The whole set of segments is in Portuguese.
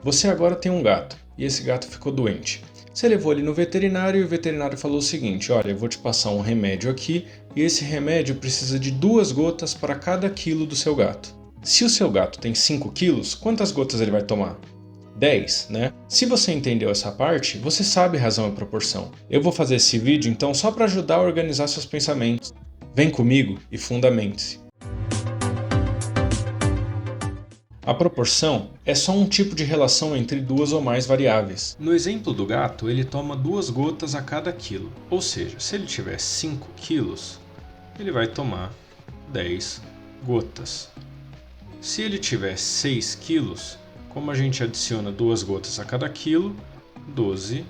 Você agora tem um gato, e esse gato ficou doente. Você levou ele no veterinário e o veterinário falou o seguinte: olha, eu vou te passar um remédio aqui, e esse remédio precisa de 2 gotas para cada quilo do seu gato. Se o seu gato tem 5 quilos, quantas gotas ele vai tomar? 10, né? Se você entendeu essa parte, você sabe razão e proporção. Eu vou fazer esse vídeo então só para ajudar a organizar seus pensamentos. Vem comigo e fundamente-se. A proporção é só um tipo de relação entre 2 ou mais variáveis. No exemplo do gato, ele toma 2 gotas a cada quilo. Ou seja, se ele tiver 5 quilos, ele vai tomar 10 gotas. Se ele tiver 6 quilos, como a gente adiciona 2 gotas a cada quilo, 12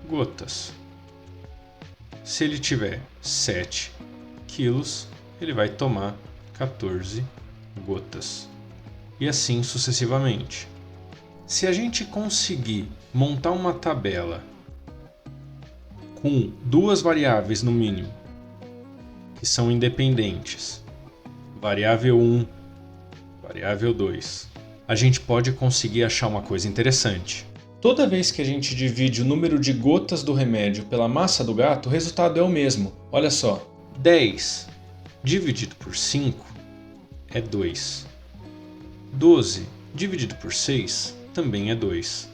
gotas. Se ele tiver 7 quilos, ele vai tomar 14 gotas. E assim sucessivamente. Se a gente conseguir montar uma tabela com 2 variáveis no mínimo, que são independentes, variável 1, variável 2, a gente pode conseguir achar uma coisa interessante. Toda vez que a gente divide o número de gotas do remédio pela massa do gato, o resultado é o mesmo. Olha só, 10 dividido por 5 é 2. 12 dividido por 6 também é 2.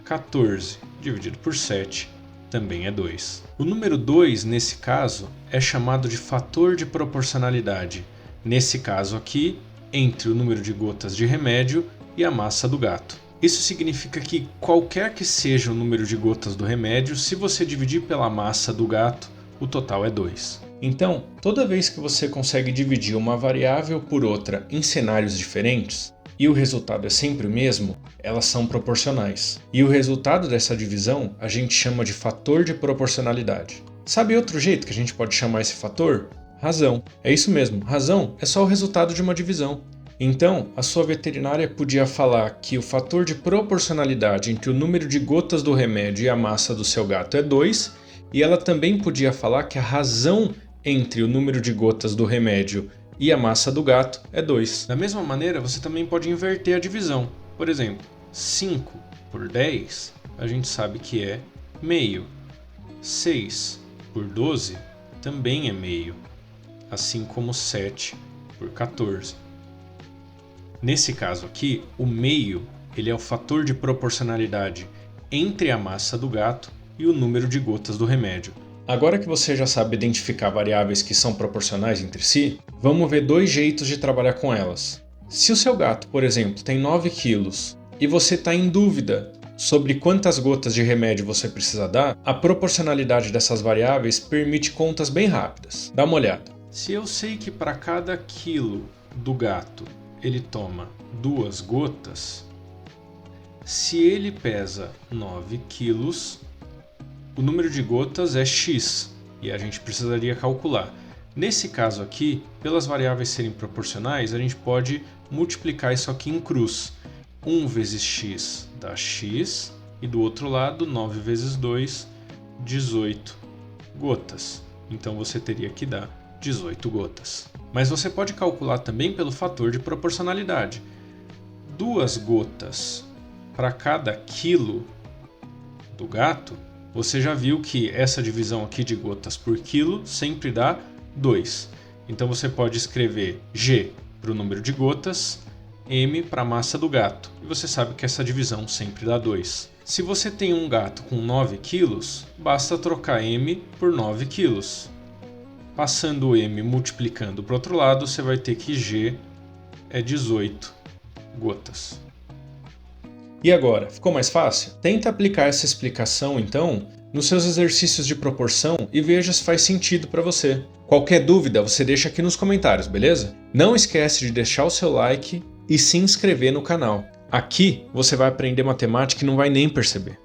14 dividido por 7 também é 2. O número 2, nesse caso, é chamado de fator de proporcionalidade. Nesse caso aqui, entre o número de gotas de remédio e a massa do gato. Isso significa que qualquer que seja o número de gotas do remédio, se você dividir pela massa do gato, o total é 2. Então, toda vez que você consegue dividir uma variável por outra em cenários diferentes, e o resultado é sempre o mesmo, elas são proporcionais. E o resultado dessa divisão a gente chama de fator de proporcionalidade. Sabe outro jeito que a gente pode chamar esse fator? Razão. É isso mesmo, razão é só o resultado de uma divisão. Então, a sua veterinária podia falar que o fator de proporcionalidade entre o número de gotas do remédio e a massa do seu gato é 2, e ela também podia falar que a razão entre o número de gotas do remédio e a massa do gato é 2. Da mesma maneira, você também pode inverter a divisão. Por exemplo, 5 por 10, a gente sabe que é meio. 6 por 12 também é meio, assim como 7 por 14. Nesse caso aqui, o meio ele é o fator de proporcionalidade entre a massa do gato e o número de gotas do remédio. Agora que você já sabe identificar variáveis que são proporcionais entre si, vamos ver 2 jeitos de trabalhar com elas. Se o seu gato, por exemplo, tem 9 quilos e você está em dúvida sobre quantas gotas de remédio você precisa dar, a proporcionalidade dessas variáveis permite contas bem rápidas. Dá uma olhada. Se eu sei que para cada quilo do gato ele toma 2 gotas, se ele pesa 9 quilos, o número de gotas é x e a gente precisaria calcular. Nesse caso aqui, pelas variáveis serem proporcionais, a gente pode multiplicar isso aqui em cruz. 1 vezes x dá x e do outro lado 9 vezes 2, 18 gotas. Então você teria que dar 18 gotas. Mas você pode calcular também pelo fator de proporcionalidade. 2 gotas para cada quilo do gato, você já viu que essa divisão aqui de gotas por quilo sempre dá 2. Então você pode escrever G para o número de gotas, M para a massa do gato. E você sabe que essa divisão sempre dá 2. Se você tem um gato com 9 quilos, basta trocar M por 9 quilos. Passando o M multiplicando para o outro lado, você vai ter que G é 18 gotas. E agora, ficou mais fácil? Tenta aplicar essa explicação, então, nos seus exercícios de proporção e veja se faz sentido para você. Qualquer dúvida, você deixa aqui nos comentários, beleza? Não esquece de deixar o seu like e se inscrever no canal. Aqui você vai aprender matemática e não vai nem perceber.